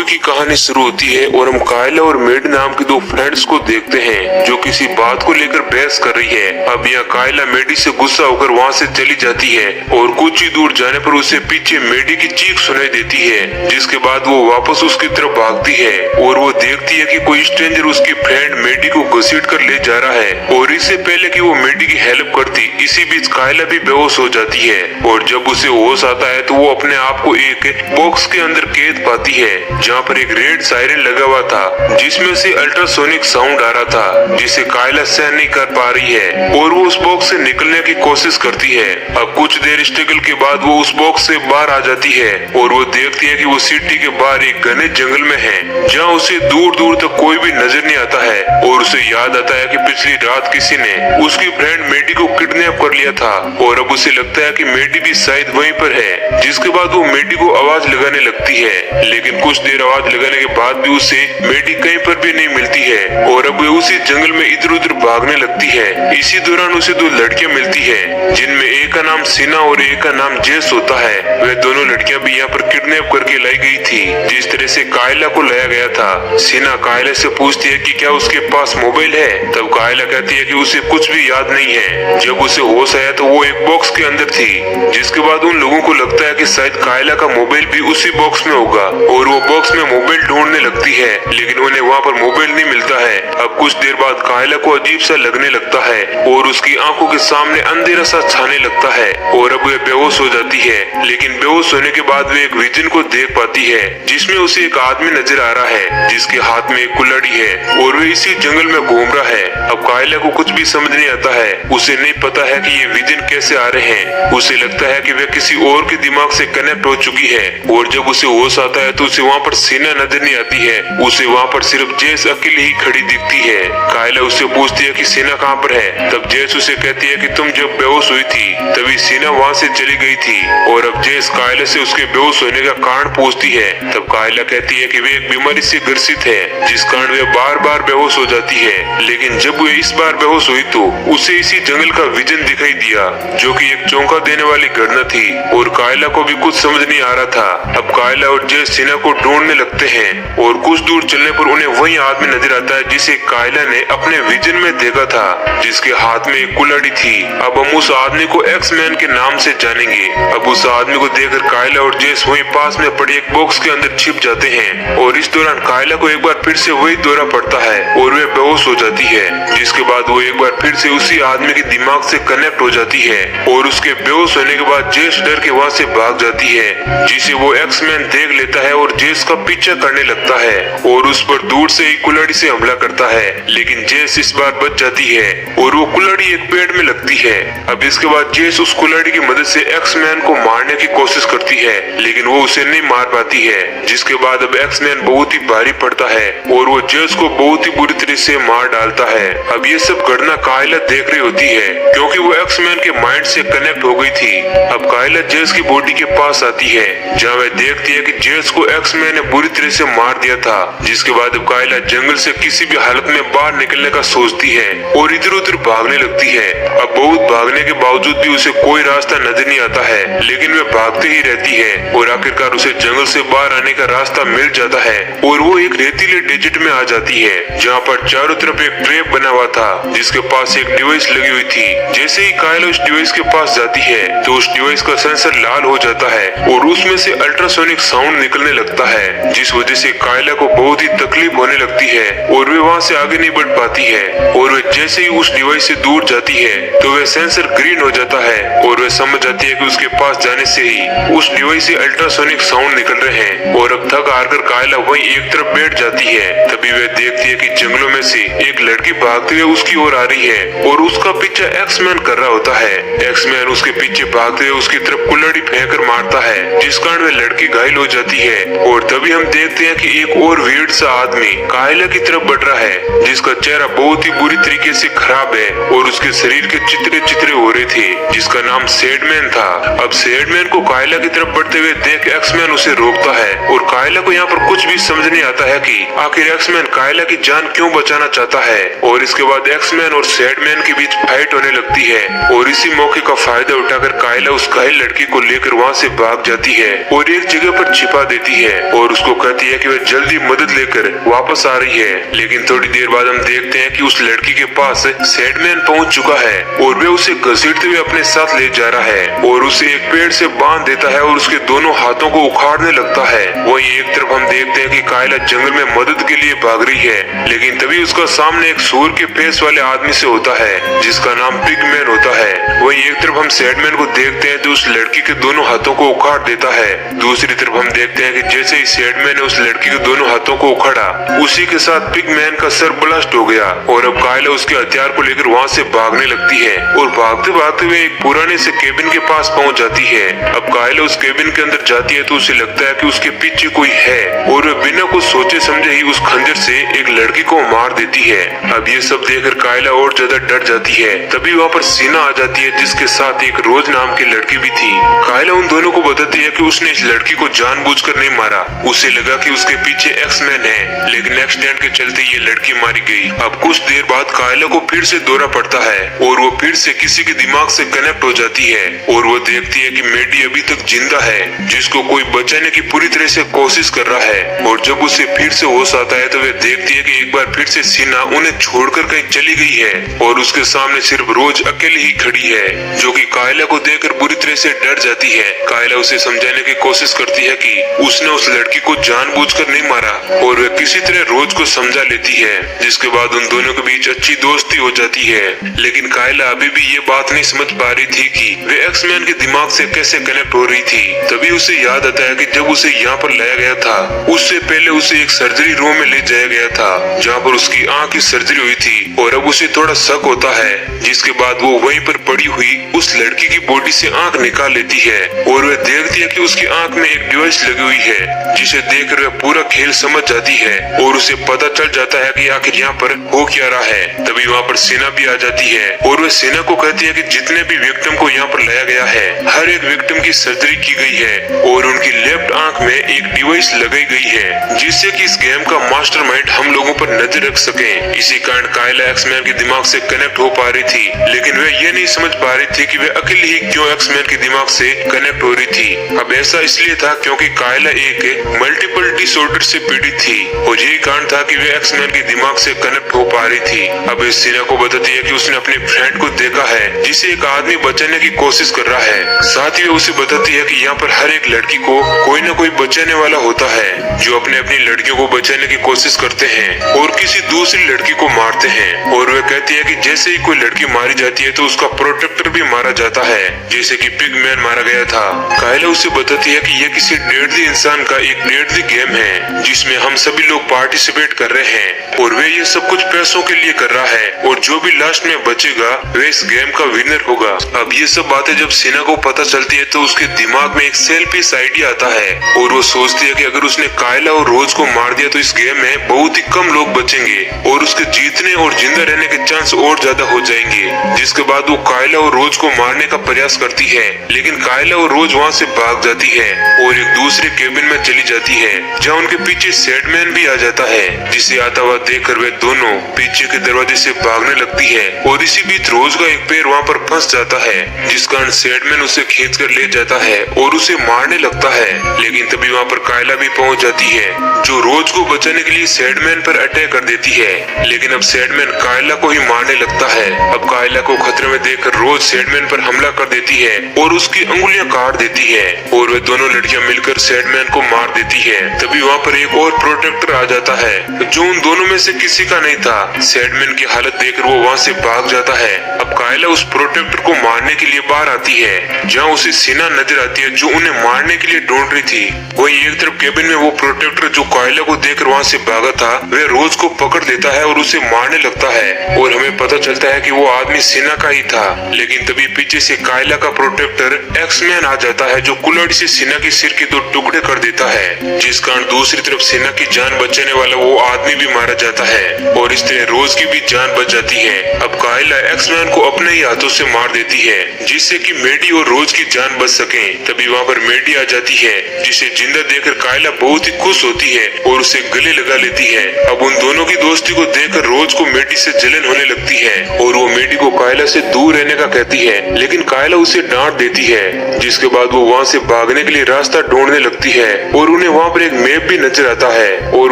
की कहानी शुरू होती है और हम कायला और मेड नाम के दो फ्रेंड्स को देखते हैं जो किसी बात को लेकर बहस कर रही है। अब यहाँ कायला मेडी से गुस्सा होकर वहाँ से चली जाती है और कुछ ही दूर जाने पर उसे पीछे मेडी की चीख सुनाई देती है, जिसके बाद वो वापस उसकी तरफ भागती है और वो देखती है कि कोई स्ट्रेंजर उसकी फ्रेंड मेडी को घसीट कर ले जा रहा है। और इससे पहले कि वो मेडी की हेल्प करती, इसी बीच कायला भी बेहोश हो जाती है और जब उसे होश आता है तो वो अपने आप को एक बॉक्स के अंदर कैद पाती है जहाँ पर एक रेड सायरन लगा हुआ था जिसमें से अल्ट्रासोनिक साउंड आ रहा था जिसे कायला सहन नहीं कर पा रही है और वो उस बॉक्स से निकलने की कोशिश करती है। अब कुछ देर स्ट्रगल के बाद वो उस बॉक्स से बाहर आ जाती है और वो देखती है कि वो सिटी के बाहर एक घने जंगल में है जहाँ उसे दूर दूर तक कोई भी नजर नहीं आता है और उसे याद आता है कि पिछली रात किसी ने उसकी फ्रेंड मेडी को किडनैप कर लिया था और अब उसे लगता है कि मेडी भी शायद वहीं पर है। जिसके बाद वो मेडी को आवाज लगाने लगती है, लेकिन कुछ देर आवाज लगाने के बाद भी उसे मेडी कहीं पर भी नहीं मिलती है और अब वे उसी जंगल में इधर उधर भागने लगती है। इसी दौरान उसे दो लड़कियां मिलती है जिनमें एक का नाम सीना और एक का नाम जेस होता है। वे दोनों लड़कियां भी यहाँ पर किडनैप करके लाई गई थी जिस तरह से कायला को लाया गया था। सीना कायला से पूछती है कि क्या उसके पास मोबाइल है, तब कायला कहती है कि उसे कुछ भी याद नहीं है। जब उसे होश आया तो वो एक बॉक्स के अंदर थी, जिसके बाद उन लोगों को लगता है कि शायद कायला का मोबाइल भी उसी बॉक्स में होगा और वो बॉक्स में मोबाइल ढूंढने लगती है, लेकिन उन्हें वहाँ पर मोबाइल नहीं मिलता है। अब कुछ देर बाद कायला को अजीब सा लगने लगता है और उसकी आंखों के सामने अंधेरा सा छाने लगता है और अब वे बेहोश हो जाती है। लेकिन बेहोश होने के बाद वे एक विजन को देख पाती है जिसमें उसे एक आदमी नजर आ रहा है जिसके हाथ में एक कुल्हाड़ी है और वे इसी जंगल में घूम रहा है। अब कायला को कुछ भी समझ नहीं आता है, उसे नहीं पता है कि ये विजन कैसे आ रहे हैं। उसे लगता है कि वे किसी और के दिमाग से कनेक्ट हो चुकी है और जब उसे होश आता है तो उसे वहाँ पर सीना नजर नहीं आती है, उसे वहाँ पर सिर्फ जेस अकेले ही खड़ी दिखती है। कायला उससे पूछती है कि सीना कहाँ पर है, तब जेस उसे कहती है कि तुम जब बेहोश हुई थी तभी सीना वहाँ से चली गई थी। और अब जेस कायला से उसके बेहोश होने का कारण पूछती है, तब कायला कहती है कि वे एक बीमारी से ग्रसित है जिस कारण वे बार बार बेहोश हो जाती है। लेकिन जब वे इस बार बेहोश हुई तो उसे इसी जंगल का विजन दिखाई दिया जो कि एक चौंका देने वाली घटना थी और कायला को भी कुछ समझ नहीं आ रहा था। अब कायला और जेस सीना को ढूंढने लगते हैं और कुछ दूर चलने पर उन्हें वही आदमी नजर आता है जिसे कायला ने अपने विजन में देखा था, जिसके हाथ में एक कुल्हाड़ी थी। अब हम उस आदमी को एक्स-मैन के नाम से जानेंगे। अब उस आदमी को देखकर कायला और जेस वहीं पास में पड़े एक बॉक्स के अंदर छिप जाते हैं और इस दौरान कायला को एक बार फिर से वही दौरा पड़ता है और वे बेहोश हो जाती है, जिसके बाद वो एक बार फिर से उसी आदमी के दिमाग से कनेक्ट हो जाती है और उसके बेहोश होने के बाद जेस डर के वहाँ से भाग जाती है, जिसे वो एक्स-मैन देख लेता है और जेस का पीछा करने लगता है और उस पर दूर से ही कुल्हाड़ी से हमला करता है। लेकिन जेस इस बार बच जाती है और वो कुल्हाड़ी एक पेड़ में लगती है। अब इसके बाद जेस उस कुल्हाड़ी की मदद से एक्स-मैन को मारने की कोशिश करती है, लेकिन वो उसे नहीं मार पाती है। जिसके बाद अब एक्स-मैन बहुत ही भारी पड़ता है और वो जेस को बहुत ही बुरी तरह से मार डालता है। अब ये सब घटना कायला देख रही होती है क्योंकि वो एक्स-मैन के माइंड से कनेक्ट हो गई थी। अब कायला जेस की बॉडी के पास आती है जहाँ वह देखती है कि जेस को एक्स-मैन ने बुरी तरह से मार दिया था। जिसके बाद अब कायला जंगल से किसी भी हालत में बाहर निकलने का सोचती है और इधर उधर भागने लगती है। अब बहुत भागने के बावजूद भी उसे कोई रास्ता नजर नहीं आता है, लेकिन वह भागती ही रहती है और आखिरकार उसे जंगल से बाहर आने का रास्ता मिल जाता है और वो एक रेतीले डेजर्ट में आ जाती है जहाँ पर चारों तरफ एक ट्रैप बना हुआ था जिसके पास एक डिवाइस लगी हुई थी। जैसे ही कायला उस डिवाइस के पास जाती है तो उस डिवाइस का सेंसर लाल हो जाता है और उसमें से अल्ट्रासोनिक साउंड निकलने लगता है, जिस वजह से कायला को बहुत ही तकलीफ होने लगती है और वे वहाँ से आगे नहीं बढ़ पाती है। और वे जैसे ही उस डिवाइस से दूर जाती है तो वह सेंसर ग्रीन हो जाता है और वह समझ जाती है कि उसके पास जाने से ही उस डिवाइस से अल्ट्रासोनिक साउंड निकल रहे हैं और अब थक हार कर कायला वहीं एक तरफ बैठ जाती है। तभी वह देखती है कि जंगलों में से एक लड़की भागते हुए उसकी ओर आ रही है और उसका पीछा एक्स-मैन कर रहा होता है। एक्स-मैन उसके पीछे भागते हुए उसकी तरफ कुल्हाड़ी फेंककर मारता है, जिस कारण वह लड़की घायल हो जाती है। और तभी हम देखते हैं कि एक और वियर्ड सा आदमी कायला की तरफ बढ़ रहा है जिसका चेहरा बहुत ही बुरी तरीके से खराब है और उसके शरीर के चित्रे चित्रे हो रहे थे, जिसका नाम सैडमैन था। अब सैडमैन को कायला की तरफ बढ़ते हुए देख एक्स-मैन उसे रोकता है और कायला को यहाँ पर कुछ भी समझ नहीं आता है कि आखिर एक्समैन कायला की जान क्यों बचाना चाहता है। और इसके बाद एक्समैन और सैडमैन के बीच फाइट होने लगती है और इसी मौके का फायदा उठाकर कायला उस घायल लड़की को लेकर वहाँ से भाग जाती है और एक जगह पर छिपा देती है और उसको कहती है कि वह जल्दी मदद लेकर वापस आ रही है। लेकिन थोड़ी देर बाद हम देखते हैं कि उस लड़की के पास सैडमैन पहुंच चुका है और वे उसे घसीटते हुए अपने साथ ले जा रहा है और उसे एक पेड़ से बांध देता है और उसके दोनों हाथों को उखाड़ने लगता है। वहीं एक तरफ हम देखते हैं कि कायला जंगल में मदद के लिए भाग रही है, लेकिन तभी उसका सामने एक सूर के फेस वाले आदमी से होता है जिसका नाम पिगमैन होता है। वहीं एक तरफ हम सैडमैन को देखते हैं जो उस लड़की के दोनों हाथों को उखाड़ देता है। दूसरी तरफ हम देखते हैं कि जैसे ही सैडमैन ने उस लड़की के दोनों हाथों को उखाड़ा, उसी के साथ पिगमैन का सर ब्लास्ट हो गया और अब कायला उसके हथियार को लेकर वहाँ से भागने लगती है और भागते भागते वे एक पुराने से केबिन के पास पहुँच जाती है। अब कायला उस केबिन के अंदर जाती है तो उसे लगता है कि उसके पीछे कोई है और वह बिना कुछ सोचे समझे ही उस खंजर से एक लड़की को मार देती है। अब ये सब देखकर कायला और ज्यादा डर जाती है। तभी वहाँ पर सीना आ जाती है जिसके साथ एक रोज नाम की लड़की भी थी। कायला उन दोनों को बताती है कि उसने इस लड़की को जानबूझकर नहीं मारा, उसे लगा कि उसके पीछे एक्समैन है, लेकिन एक्सीडेंट के चलते ये लड़की मारी गई। अब कुछ देर बाद कायला को फिर से दौरा पड़ता है और वो फिर से किसी के दिमाग से कनेक्ट हो जाती है और वो देखती है कि मेडी अभी तक जिंदा है जिसको कोई बचाने की पूरी तरह से कोशिश कर रहा है। और जब उसे फिर से होश आता है तो वे देखती है कि एक बार फिर से सीना उन्हें छोड़कर कहीं चली गई है और उसके सामने सिर्फ रोज अकेली ही खड़ी है जो कि कायला को देखकर बुरी तरह से डर जाती है। कायला उसे समझाने की कोशिश करती है कि उसने उस लड़की को जानबूझकर नहीं मारा और वह किसी तरह रोज को समझा लेती है, जिसके बाद उन दोनों के बीच अच्छी दोस्ती हो जाती है। लेकिन कायला अभी भी ये बात नहीं समझ पा रही थी कि वे एक्समैन के दिमाग से कैसे कनेक्ट हो रही थी। तभी उसे याद आता है कि जब उसे यहाँ पर लाया गया था उससे पहले उसे एक सर्जरी रूम में ले जाया गया था जहाँ पर उसकी आंख की सर्जरी हुई थी और अब उसे थोड़ा शक होता है, जिसके बाद वो वहीं पर पड़ी हुई उस लड़की की बॉडी से आंख निकाल लेती है और वह देखती है कि उसकी आंख में एक डिवाइस लगी हुई है जिसे देखकर वह पूरा खेल समझ जाती है और उसे पता चल जाता है कि आखिर यहाँ पर हो क्या रहा है। तभी वहाँ पर सेना भी आ जाती है और वह सेना को कहती है कि जितने भी विक्टिम को यहाँ पर लाया गया है हर एक विक्टिम की सर्जरी की गई है और उनकी लेफ्ट आंख में एक डिवाइस लगाई गई है जिससे कि इस गेम का मास्टरमाइंड हम लोगों पर नजर रख सके। इसी कारण कायला एक्समैन के दिमाग से कनेक्ट हो पा रही थी, लेकिन वह ये नहीं समझ पा रही थी कि वह अकेली ही क्यों एक्समैन के दिमाग से कनेक्ट हो रही थी। अब ऐसा इसलिए था क्योंकि कायला एक मल्टीपल डिसऑर्डर से पीड़ित थी और यही कारण था कि वह एक्समैन के दिमाग से कनेक्ट हो पा रही थी। अब इस सीना को बताती है कि उसने अपने फ्रेंड को देखा है जिसे एक आदमी बचाने की कोशिश कर रहा है। साथ ही उसे बताती है कि यहाँ पर हर एक लड़की को कोई न कोई बचाने वाला होता है जो अपने अपनी लड़कियों को बचाने की कोशिश करते हैं और किसी दूसरी लड़की को मारते हैं। और वह कहती है कि जैसे ही कोई लड़की मारी जाती है तो उसका प्रोटेक्टर भी मारा जाता है, जैसे कि पिगमैन मारा गया था। कायला उसे बताती है कि यह किसी डेडली इंसान का एक डेडली गेम है जिसमें हम सभी लोग पार्टिसिपेट कर रहे हैं और वे ये सब कुछ पैसों के लिए कर रहा है और जो भी लास्ट में बचेगा वह इस गेम का विनर होगा। अब ये सब बातें जब सेना को पता चलती है तो उसके दिमाग में एक सेल्फिश आइडिया आता है और वो सोचती है कि अगर उसने कायला और रोज को मार दिया तो इस गेम में बहुत ही कम लोग बचेंगे और उसके जीतने और जिंदा रहने के चांस और ज्यादा हो जाएंगे। जिसके बाद वो कायला और रोज को मारने का प्रयास करती है, लेकिन कायला और रोज वहाँ से भाग जाती है और एक दूसरे केबिन में चली जाती है जहाँ उनके पीछे सैडमैन भी आ जाता है, जिसे आता हुआ देखकर वे दोनों पीछे के दरवाजे से भागने लगती है और इसी बीच रोज का एक पैर वहाँ पर फंस जाता है, जिस कारण सैडमैन उसे खींच कर ले जाता है और उसे मारने लगता है। लेकिन तभी वहाँ पर कायला भी पहुँच जाती है जो रोज को बचाने के लिए सैडमैन पर अटैक कर देती है, लेकिन अब सैडमैन कायला को ही मारने लगता है। अब कायला को खतरे में देखकर रोज सैडमैन पर हमला कर देती है और उसकी अंगुलियां काट देती है और वे दोनों लड़कियां मिलकर सैडमैन को मार देती है। तभी वहाँ पर एक और प्रोटेक्टर आ जाता है जो उन दोनों में से किसी का नहीं था। सैडमैन की हालत देखकर वो वहाँ से भाग जाता है। अब कायला उस प्रोटेक्टर को मारने के लिए बाहर आती है जहाँ उसे सीना नजर आती है जो उन्हें मारने के लिए ढूंढ रही थी। वही एक तरफ केबिन में वो प्रोटेक्टर जो कायला को देखकर वहाँ से भागा था वह रोज को पकड़ लेता है और उसे मारने लगता है और हमें पता चलता है कि वो आदमी सीना का ही था। लेकिन तभी पीछे से कायला का प्रोटेक्टर एक्समैन आ जाता है जो कुल्हाड़ी से सीना के सिर के 2 टुकड़े कर देता है, जिस कारण दूसरी तरफ सीना की जान बचाने वाला वो आदमी भी मारा जाता है और इस तरह रोज की भी जान बच जाती है। अब कायला एक्समैन को अपने ही हाथों से मार देती है जिससे कि मेडी और रोज की जान बच सके। तभी वहाँ पर मेडी आ जाती है जिसे जिंदा देख देखकर कायला बहुत ही खुश होती है और उसे गले लगा लेती है। अब उन दोनों की दोस्ती को देखकर रोज को मेडी से जलन होने लगती है और वो मेडी को कायला से दूर रहने का कहती है, लेकिन कायला उसे डांट देती है। जिसके बाद वो वहाँ से भागने के लिए रास्ता ढूंढने लगती है और उन्हें वहाँ पर एक मैप भी नजर आता है और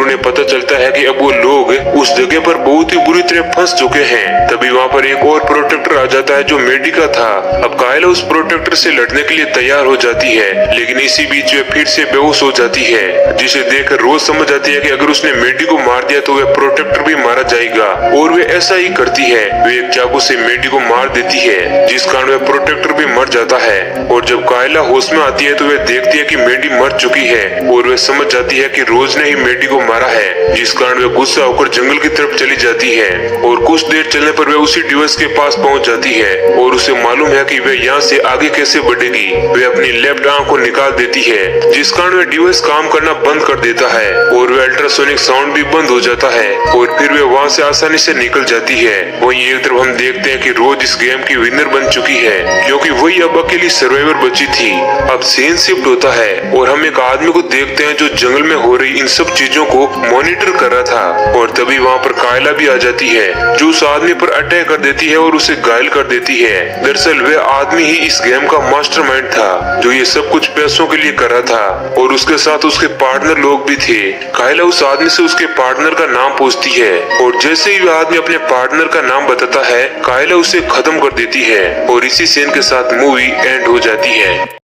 उन्हें पता चलता है कि अब वो लोग उस जगह पर बहुत ही बुरी तरह फंस चुके हैं। तभी वहाँ पर एक और प्रोटेक्टर आ जाता है जो मेडी का था। अब कायला उस प्रोटेक्टर से लड़ने के लिए तैयार हो जाती है, लेकिन इसी बीच वे फिर से बेहोश हो जाती है, जिसे देखकर रोज समझ जाती है कि अगर उसने मेडी को मार दिया तो वह प्रोटेक्टर भी मारा जाएगा और वे ऐसा ही करती है। वे एक चाकू से मेडी को मार देती है, जिस कारण वह प्रोटेक्टर भी मर जाता है। और जब कायला होश में आती है तो वह देखती है कि मेडी मर चुकी है और वह समझ जाती है कि रोज ने ही मेडी को मारा है, जिस कारण वह गुस्सा होकर जंगल की तरफ चली जाती है। और कुछ देर चलने पर वह उसी डिवाइस के पास पहुंच जाती है और उसे मालूम है कि वह यहाँ से आगे कैसे बढ़ेगी। वह अपनी लेफ्ट आंख को निकाल देती है, जिस कारण वह डिवाइस काम करना बंद कर देता है और वह अल्ट्रासोनिक साउंड भी बंद हो जाता है और फिर वह वहाँ से आसानी से निकल जाती है। वहीं एक तरफ हम देखते हैं कि रोज इस गेम की विनर बन चुकी है, क्योंकि वही अब अकेली सर्वाइवर बची थी। अब सीन शिफ्ट होता है और हम एक आदमी को देखते हैं जो जंगल में हो रही इन सब चीजों को मॉनिटर कर रहा था। और तभी वहाँ पर कायला भी आ जाती है, जो उस आदमी पर अटैक कर देती है और उसे घायल कर देती है। दरअसल वह आदमी ही इस गेम का मास्टरमाइंड था, जो ये सब कुछ पैसों के लिए कर रहा था और उसके साथ उसके पार्टनर लोग भी थे। कायला उस आदमी से उसके पार्टनर का नाम पूछती है और जैसे ही वह आदमी अपने पार्टनर का नाम बताता है, कायला उसे खत्म कर देती है और इसी सीन के साथ मूवी एंड हो जाती है।